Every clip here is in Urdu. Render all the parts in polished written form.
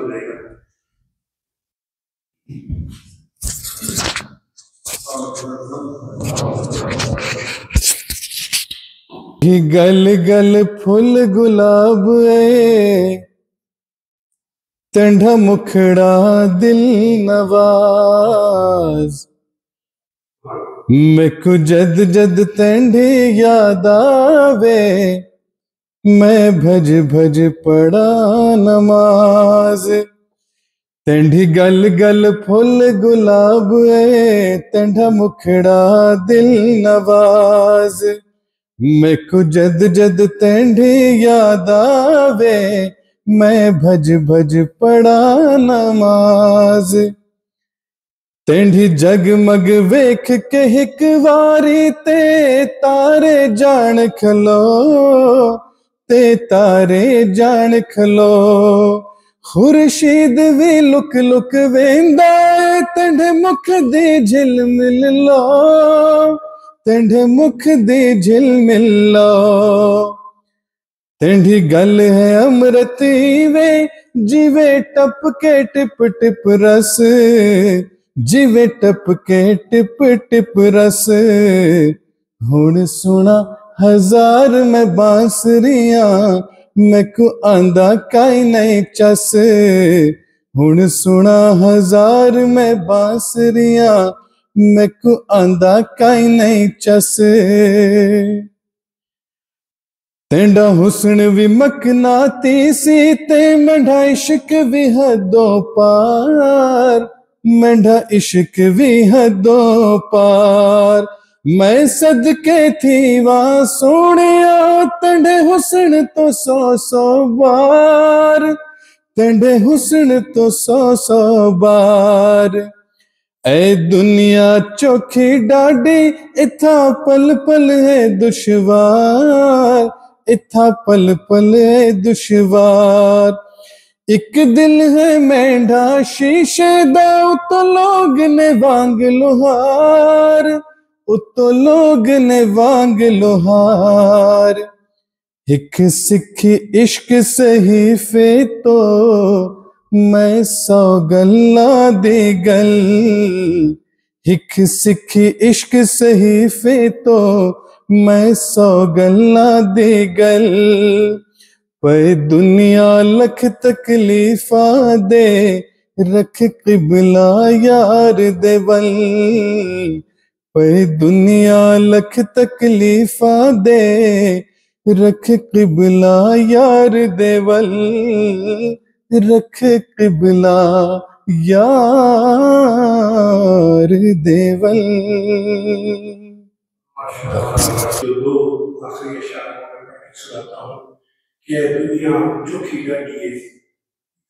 ہو جائے گا. گل گل پھل گلاب اے تنڈا مکھڑا دل نواز میں کو جد جد تینڈی یاد آوے میں بھج بھج پڑھا نماز تینڈی گل گل پھل گلاب اے تنڈا مکھڑا دل نواز میں کو جد جد تینڈی یاد آوے میں بھج بھج پڑھا نماز تینڈی جگمگ ویکھ کے ہک واری تے تارے جان کھلو تے تارے جان کھلو خورشید وی لک لک ویندا تینڈے مکھ دی جھل مل لو تینڈے مکھ دی جھل مل لو تینڈی گل ہے امرتی وے جیوے ٹپ کے ٹپ ٹپ رس جیوے ٹپ کے ٹپ ٹپ رس ہن سنا ہزار میں بانسریاں میں کو آندا کائی نہیں چس ہن سنا ہزار میں بانسریاں میں کو آندا کائی نہیں چس تینڈا حسن بھی مقناطیسی تے مینڈا عشق بھی حدوں پار مینڈا عشق بھی حدوں پار میں صدقے تھی وہاں سونیا تینڈے حسن تو سو سو بار تینڈے حسن تو سو سو بار اے دنیا چوکھی ڈاڈی اتھا پل پل ہے دشوار اتھا پل پل ہے دشوار ایک دل ہے مینڈا شیشے دا اتو لوگ نے وانگ لوہار اتو لوگ نے وانگ لوہار ایک سکھی عشق صحیفے تو میں سو گلا دے گل ایک سکھی عشق صحیفے تو میں سو گلا دے گل پے دنیا لکھ تکلیفاں دے رکھ قبلہ یار دے ول پے دنیا لکھ تکلیفاں دے رکھ قبلہ یار دے ول رکھ قبلہ یار دے ول. جو دو آخری اشعار میں سناتا ہوں کہ دنیا چوکھی ڈاڈی ہے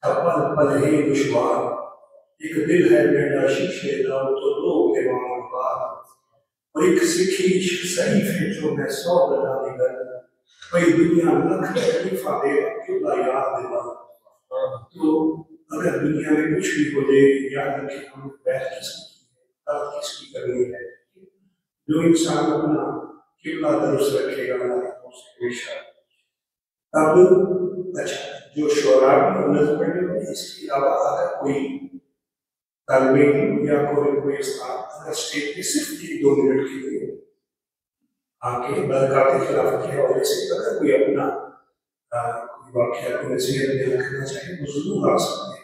پل پل ہے دشوار ایک دل ہے مینڈا شیشے دا تو لوگ نے وانگ بار اور ایک سکھی عشق صحیف ہے جو میں سو گلا دے گل بھئی دنیا لکھ تکلیفاں دے قبلہ یار دے ول. تو اگر دنیا میں کچھ بھی ہو جائے یاد رکھیں ہم بیٹھ کس کی بات کس کی کرنی ہے. جو انسان اپنا قبلہ درست رکھے گا اللہ اس سے ہمیشہ. اب اچھا جو شعراء کی نظم پڑھنے والے اس کے علاوہ اگر کوئی طالب علم یا کوئی استاد اگر اسٹیج پہ صرف 1-2 منٹ کے لیے آ کے برکات خلافت کے حوالے سے اگر کوئی اپنا کوئی واقعہ کوئی نصیحت بیان کرنا چاہے وہ ضرور آ سکتے ہیں.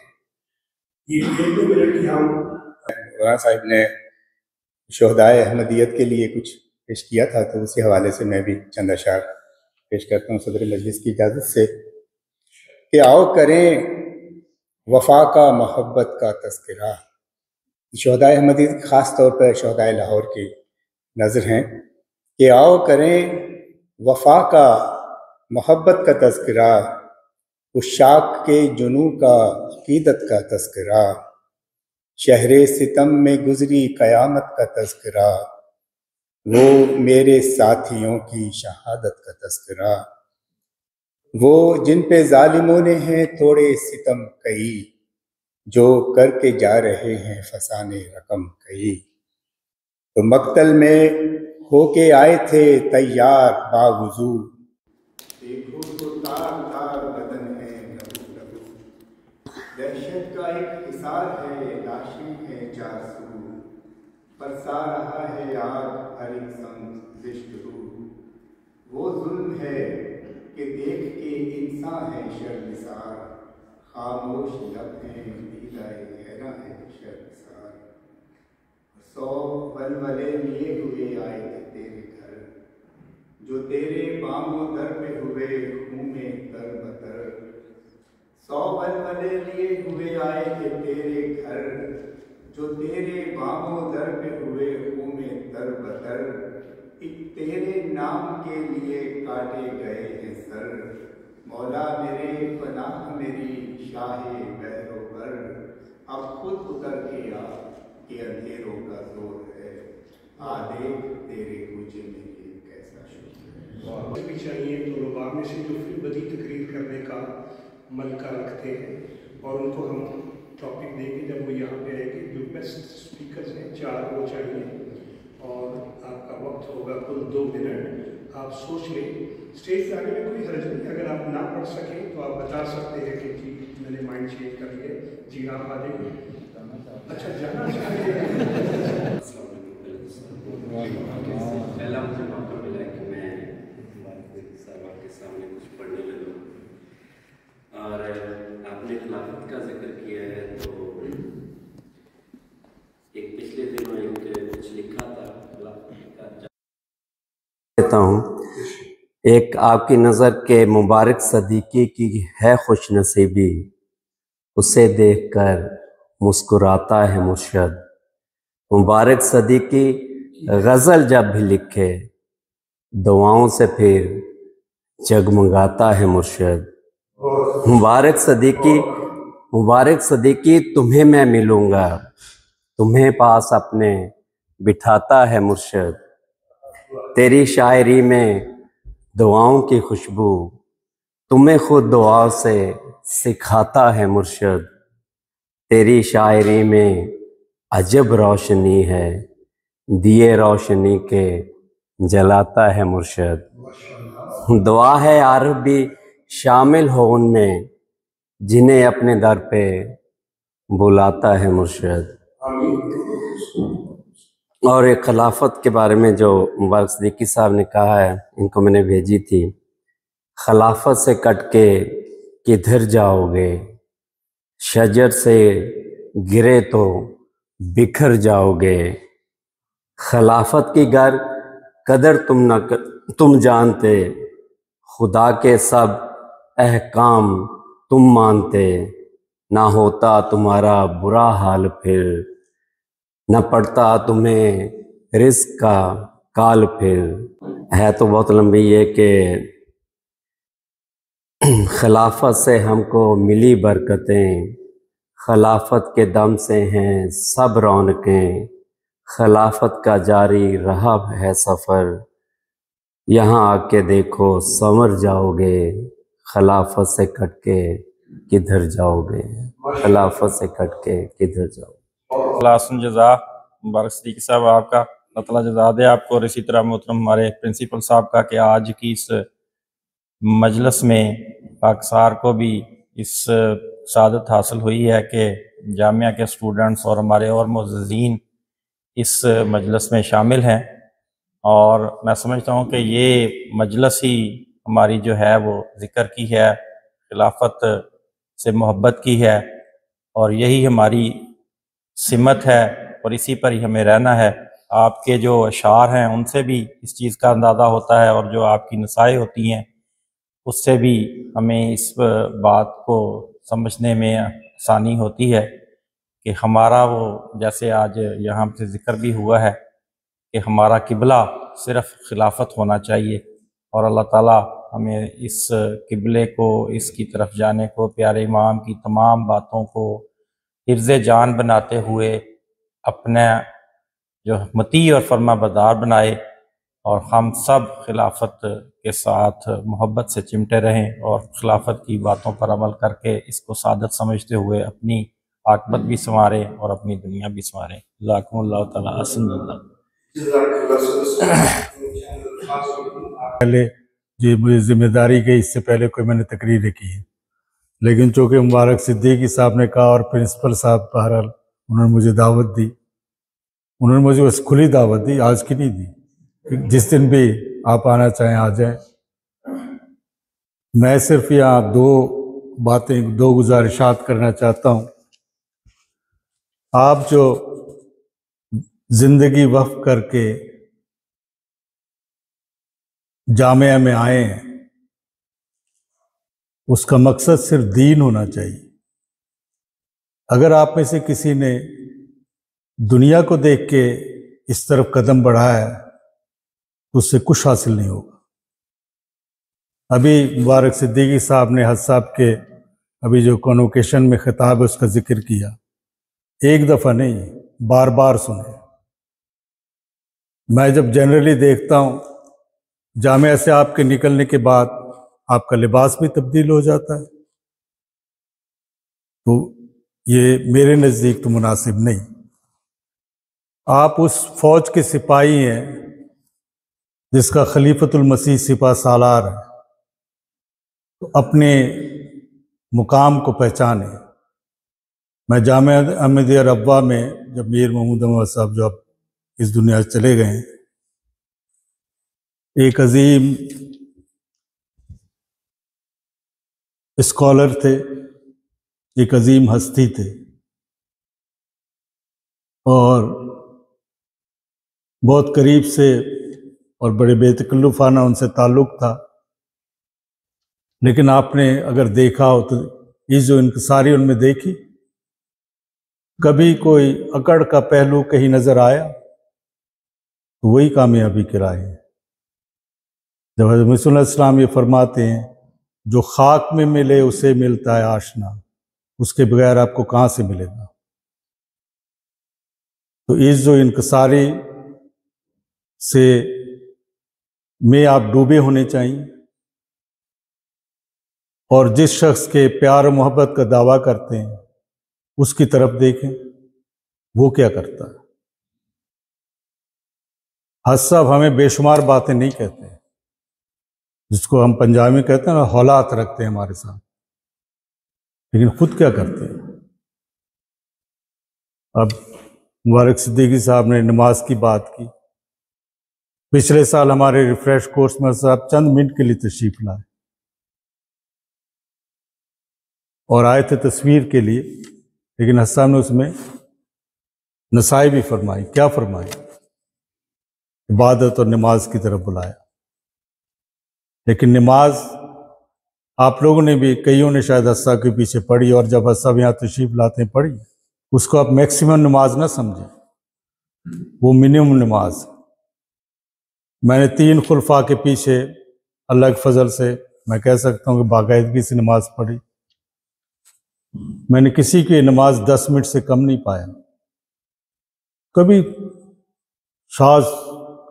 یہ 1-2 منٹ کی ہم مولانا صاحب نے شہدائے احمدیت کے لیے کچھ پیش کیا تھا تو اسی حوالے سے میں بھی چند اشعار پیش کرتا ہوں صدر مجلس کی اجازت سے کہ آؤ کریں وفا کا محبت کا تذکرہ. شہدائے احمدیت خاص طور پر شہدائے لاہور کی نظر ہیں کہ آؤ کریں وفا کا محبت کا تذکرہ عشاق کے جنوں کا عقیدت کا تذکرہ شہر ستم میں گزری قیامت کا تذکرہ وہ میرے ساتھیوں کی شہادت کا تذکرہ وہ جن پہ ظالموں نے ہیں تھوڑے ستم کئی جو کر کے جا رہے ہیں فسانے رقم کئی. تو مقتل میں ہو کے آئے تھے تیار باوضو دیکھو تو تار تار بدن ہے لہو لہو دہشت کا ایک حصار ہے، لاشیں ہیں چار سو، برسا رہا ہے آگ ہر ایک سمت زشت رو۔ وہ ظلم ہے کہ دیکھ کے انسان ہے شرمسار، خاموش لب ہیں دیدائے گہرا ہے شرمسار۔ 100 ولولے لیے ہوئے آئے تھے تیرے گھر، جو تیرے بام و در پہ ہوئے خون میں تر بتر۔ 100 ولولے لیے ہوئے آئے تھے تیرے گھر، جو تیرے بام و در پہ ہوئے خون میں تر بتر۔ ایک تیرے نام کے لیے کاٹے گئے ہیں سر، مولا میرے پناہ میری شاہ بحر و بر۔ اب خود اتر کے آ کہ اندھیروں کا زور ہے، آ دیکھ تیرے کوچے میں یہ کیسا شور ہے۔ بھی چاہیے تو رباب میں سے جو پھر بدی تقریر کرنے کا ملکہ رکھتے ہیں، اور ان کو ہم ٹاپک دیں گے جب وہ یہاں پہ آئے کہ جو بیسٹ اسپیکرز ہیں 4 وہ چاہیے، اور آپ کا وقت ہوگا کل 2 منٹ۔ آپ سوچ لیں، اسٹیج پہ آنے میں کوئی حرج نہیں، اگر آپ نہ پڑھ سکیں تو آپ بتا سکتے ہیں کہ جی میں نے مائنڈ چینج کر لیا، جی آپ آ جائیں۔ اچھا جانا چاہیے۔ پہلا مجھے موقع ملا کہ میں صاحبہ کے سامنے کچھ پڑھنے لگا، اور آپ نے خلافت کا ذکر کیا ہے تو ایک پچھلے دنوں ایک کچھ لکھا تھا خلافت کا کہتا ہوں، ایک آپ کی نظر کے مبارک صدیقی کی ہے خوش نصیبی، اسے دیکھ کر مسکراتا ہے مرشد۔ مبارک صدیقی غزل جب بھی لکھے، دعاؤں سے پھر جگمگاتا ہے مرشد۔ مبارک صدیقی تمہیں میں ملوں گا، تمہیں پاس اپنے بٹھاتا ہے مرشد۔ تیری شاعری میں دعاؤں کی خوشبو، تمہیں خود دعا سے سکھاتا ہے مرشد۔ تیری شاعری میں عجب روشنی ہے، دیے روشنی کے جلاتا ہے مرشد۔ دعا ہے عارف بھی شامل ہو ان میں، جنہیں اپنے در پہ بلاتا ہے مرشد۔ اور ایک خلافت کے بارے میں جو مبارک صدیقی صاحب نے کہا ہے، ان کو میں نے بھیجی تھی۔ خلافت سے کٹ کے کدھر جاؤ گے، شجر سے گرے تو بکھر جاؤ گے۔ خلافت کی گر قدر تم جانتے، خدا کے سب احکام تم مانتے۔ نہ ہوتا تمہارا برا حال پھر، نہ پڑتا تمہیں رزق کا کال پھر۔ ہے تو بہت لمبی یہ کہ خلافت سے ہم کو ملی برکتیں، خلافت کے دم سے ہیں سب رونقیں۔ خلافت کا جاری رہا ہے سفر، یہاں آ کے دیکھو سنور جاؤ گے۔ خلافت سے کٹ کے کدھر جاؤ گے، خلافت سے کٹ کے کدھر جاؤ گے۔ خلاصن جزا مبارک صدیقی صاحب آپ کا، اللہ تعالیٰ جزا دے آپ کو، اور اسی طرح محترم ہمارے پرنسپل صاحب کا کہ آج کی اس مجلس میں پاکسار کو بھی اس سعادت حاصل ہوئی ہے کہ جامعہ کے اسٹوڈنٹس اور ہمارے اور معززین اس مجلس میں شامل ہیں، اور میں سمجھتا ہوں کہ یہ مجلس ہی ہماری جو ہے وہ ذکر کی ہے، خلافت سے محبت کی ہے، اور یہی ہماری سمت ہے، اور اسی پر ہی ہمیں رہنا ہے۔ آپ کے جو اشعار ہیں ان سے بھی اس چیز کا اندازہ ہوتا ہے، اور جو آپ کی نصائح ہوتی ہیں اس سے بھی ہمیں اس بات کو سمجھنے میں آسانی ہوتی ہے کہ ہمارا وہ، جیسے آج یہاں سے ذکر بھی ہوا ہے کہ ہمارا قبلہ صرف خلافت ہونا چاہیے، اور اللہ تعالیٰ ہمیں اس قبلے کو، اس کی طرف جانے کو، پیارے امام کی تمام باتوں کو حفظ جان بناتے ہوئے اپنا جو مطیع اور فرما بردار بنائے، اور ہم سب خلافت کے ساتھ محبت سے چمٹے رہیں، اور خلافت کی باتوں پر عمل کر کے اس کو سعادت سمجھتے ہوئے اپنی عاقبت بھی سنواریں اور اپنی دنیا بھی سنواریں۔ جزاکم اللہ تعالیٰ حسن اللہ۔ پہلے جو مجھے ذمہ داری گئی، اس سے پہلے کوئی میں نے تقریریں کی ہیں، لیکن چونکہ مبارک صدیقی صاحب نے کہا اور پرنسپل صاحب بہرحال انہوں نے مجھے دعوت دی، انہوں نے مجھے بس کھلی دعوت دی، آج کی نہیں دی، جس دن بھی آپ آنا چاہیں آ جائیں۔ میں صرف یہاں دو گزارشات کرنا چاہتا ہوں۔ آپ جو زندگی وقف کر کے جامعہ میں آئے ہیں، اس کا مقصد صرف دین ہونا چاہیے۔ اگر آپ میں سے کسی نے دنیا کو دیکھ کے اس طرف قدم بڑھایا ہے تو اس سے کچھ حاصل نہیں ہوگا۔ ابھی مبارک صدیقی صاحب نے حج صاحب کے ابھی جو کنوکیشن میں خطاب ہے اس کا ذکر کیا، ایک دفعہ نہیں، بار بار سنے۔ میں جب جنرلی دیکھتا ہوں جامعہ سے آپ کے نکلنے کے بعد آپ کا لباس بھی تبدیل ہو جاتا ہے، تو یہ میرے نزدیک تو مناسب نہیں۔ آپ اس فوج کے سپاہی ہیں جس کا خلیفۃ المسیح سپہ سالار ہے، تو اپنے مقام کو پہچانے۔ میں جامعہ احمدیہ ربوہ میں جب میر محمود احمد صاحب جو اب اس دنیا سے چلے گئے ہیں، ایک عظیم اسکالر تھے، ایک عظیم ہستی تھے، اور بہت قریب سے اور بڑے بے تکلفانہ ان سے تعلق تھا۔ لیکن آپ نے اگر دیکھا ہو تو یہ جو انکساری ان میں دیکھی، کبھی کوئی اکڑ کا پہلو کہیں نظر آیا تو وہی کامیابی کی راہ ہے۔ جب حضرت مسیح علیہ السلام یہ فرماتے ہیں جو خاک میں ملے اسے ملتا ہے آشنا، اس کے بغیر آپ کو کہاں سے ملے گا؟ تو اس جو انکساری سے میں آپ ڈوبے ہونے چاہیے، اور جس شخص کے پیار و محبت کا دعویٰ کرتے ہیں اس کی طرف دیکھیں وہ کیا کرتا ہے۔ حج صاحب ہمیں بے شمار باتیں نہیں کہتے ہیں، جس کو ہم پنجابی میں کہتے ہیں نا، حالات رکھتے ہیں ہمارے ساتھ، لیکن خود کیا کرتے ہیں؟ اب مبارک صدیقی صاحب نے نماز کی بات کی، پچھلے سال ہمارے ریفریش کورس میں صاحب چند منٹ کے لیے تشریف لائے اور آئے تھے تصویر کے لیے، لیکن حج صاحب نے اس میں نصائی بھی فرمائی۔ کیا فرمائی؟ عبادت اور نماز کی طرف بلایا۔ لیکن نماز آپ لوگوں نے بھی، کئیوں نے شاید حج صاحب کے پیچھے پڑھی، اور جب حج صاحب یہاں تشریف لاتے ہیں پڑھی، اس کو آپ میکسیمم نماز نہ سمجھیں، وہ منیمم نماز۔ میں نے 3 خلفاء کے پیچھے اللہ کے فضل سے میں کہہ سکتا ہوں کہ باقاعدگی سے نماز پڑھی۔ میں نے کسی کی نماز 10 منٹ سے کم نہیں پایا۔ کبھی شاذ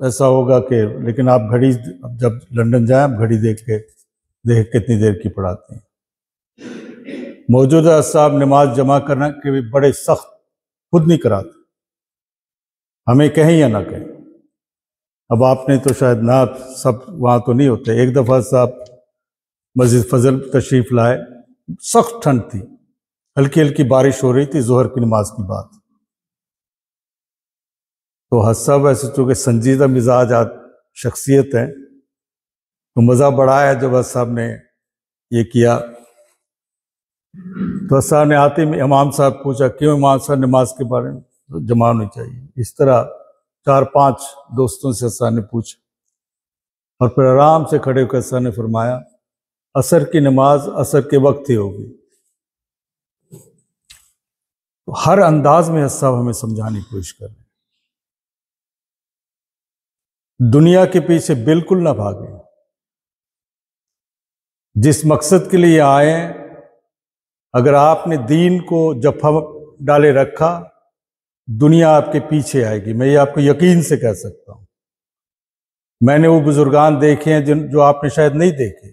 ایسا ہوگا کہ، لیکن آپ گھڑی جب لندن جائیں آپ گھڑی دیکھ کتنی دیر کی پڑھاتے ہیں۔ موجودہ صاحب نماز جمع کرنا کے بھی بڑے سخت، خود نہیں کراتے، ہمیں کہیں یا نہ کہیں۔ اب آپ نے تو شاید نہ سب وہاں تو نہیں ہوتے۔ ایک دفعہ صاحب مسجد فضل تشریف لائے، سخت ٹھنڈ تھی، ہلکی ہلکی بارش ہو رہی تھی، ظہر کی نماز کی بات۔ تو حج صاحب ایسے چونکہ سنجیدہ مزاج شخصیت ہے، تو مزہ بڑا ہے جب حج صاحب نے یہ کیا۔ تو حج صاحب نے آتے میں امام صاحب پوچھا کیوں امام صاحب نماز کے بارے میں جمع ہونی چاہیے؟ اس طرح 4-5 دوستوں سے حج صاحب نے پوچھا، اور پھر آرام سے کھڑے ہو کر حج صاحب نے فرمایا عصر کی نماز عصر کے وقت ہی ہوگی۔ تو ہر انداز میں حج صاحب ہمیں سمجھانے کی کوشش کر رہے ہیں، دنیا کے پیچھے بالکل نہ بھاگیں۔ جس مقصد کے لیے آئے ہیں، اگر آپ نے دین کو جفا ڈالے رکھا، دنیا آپ کے پیچھے آئے گی۔ میں یہ آپ کو یقین سے کہہ سکتا ہوں۔ میں نے وہ بزرگان دیکھے ہیں جو آپ نے شاید نہیں دیکھے،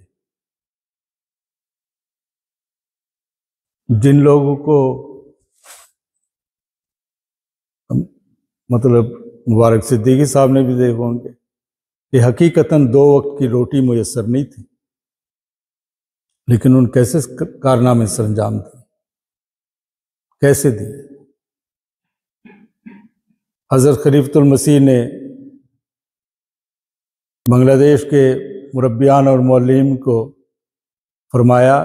جن لوگوں کو مطلب مبارک صدیقی صاحب نے بھی دیکھے ہوں گے کہ حقیقتاً 2 وقت کی روٹی میسر نہیں تھی، لیکن ان کیسے کارنامے سر انجام دیے، کیسے دیے؟ حضرت خلیفۃ المسیح نے بنگلہ دیش کے مربیان اور معلمین کو فرمایا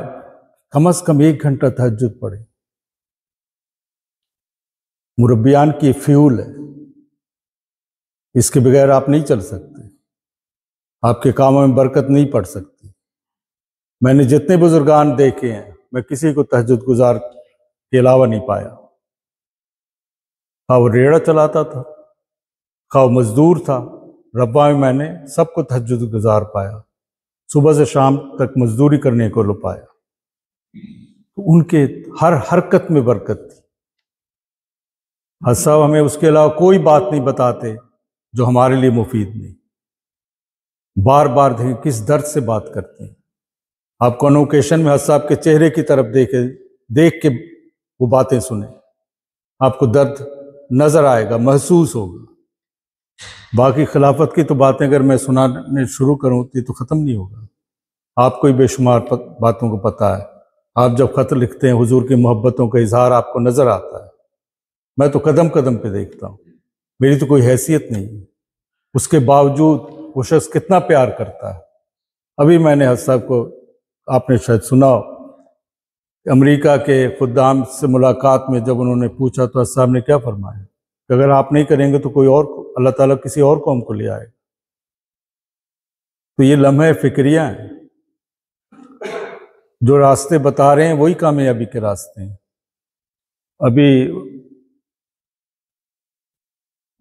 کم از کم 1 گھنٹہ تہجد پڑھے۔ مربیان کی فیول ہے، اس کے بغیر آپ نہیں چل سکتے، آپ کے کاموں میں برکت نہیں پڑ سکتی۔ میں نے جتنے بزرگان دیکھے ہیں، میں کسی کو تہجد گزار کے علاوہ نہیں پایا، خواہ وہ ریڑھا چلاتا تھا، خواہ وہ مزدور تھا، ربا میں نے سب کو تہجد گزار پایا، صبح سے شام تک مزدوری کرنے کو لو پایا۔ ان کے ہر حرکت میں برکت تھی۔ حضرت صاحب ہمیں اس کے علاوہ کوئی بات نہیں بتاتے جو ہمارے لیے مفید نہیں۔ بار بار دیکھیں کس درد سے بات کرتے ہیں۔ آپ کو انوکیشن میں حضرت صاحب کے چہرے کی طرف دیکھ کے وہ باتیں سنیں، آپ کو درد نظر آئے گا، محسوس ہوگا۔ باقی خلافت کی تو باتیں اگر میں سنانے شروع کروں تو یہ تو ختم نہیں ہوگا۔ آپ کو ہی بے شمار باتوں کو پتہ ہے۔ آپ جب خط لکھتے ہیں حضور کی محبتوں کا اظہار آپ کو نظر آتا ہے، میں تو قدم قدم پہ دیکھتا ہوں، میری تو کوئی حیثیت نہیں ہے، اس کے باوجود وہ شخص کتنا پیار کرتا ہے۔ ابھی میں نے حضرت صاحب کو، آپ نے شاید سنا ہو، امریکہ کے خدام سے ملاقات میں جب انہوں نے پوچھا تو حضرت صاحب نے کیا فرمایا کہ اگر آپ نہیں کریں گے تو کوئی اور، اللہ تعالیٰ کسی اور قوم کو لے آئے۔ تو یہ لمحے فکریہ ہیں، جو راستے بتا رہے ہیں وہی کامیابی کے راستے ہیں۔ ابھی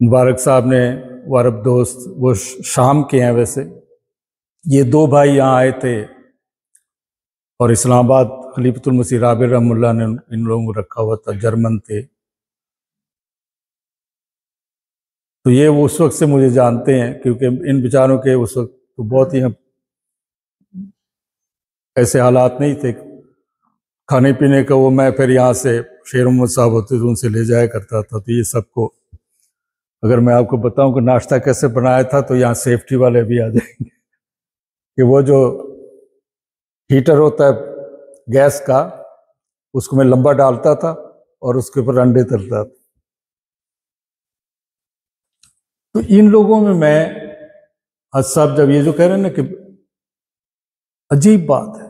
مبارک صاحب نے، وہ عرب دوست، وہ شام کے ہیں ویسے، یہ 2 بھائی یہاں آئے تھے اور اسلام آباد خلیفۃ المسیح رابع رحمہ اللہ نے ان لوگوں کو رکھا ہوا تھا، جرمن تھے۔ تو یہ وہ اس وقت سے مجھے جانتے ہیں، کیونکہ ان بیچاروں کے اس وقت تو بہت ہی ایسے حالات نہیں تھے کھانے پینے کا۔ وہ میں پھر یہاں سے شیر محمد صاحب ہوتے تھے، ان سے لے جایا کرتا تھا۔ تو یہ سب کو اگر میں آپ کو بتاؤں کہ ناشتہ کیسے بنایا تھا تو یہاں سیفٹی والے بھی آ جائیں گے کہ وہ جو ہیٹر ہوتا ہے گیس کا، اس کو میں لمبا ڈالتا تھا اور اس کے اوپر انڈے تلتا تھا۔ تو ان لوگوں میں حضرت صاحب جب یہ جو کہہ رہے ہیں نا کہ عجیب بات ہے،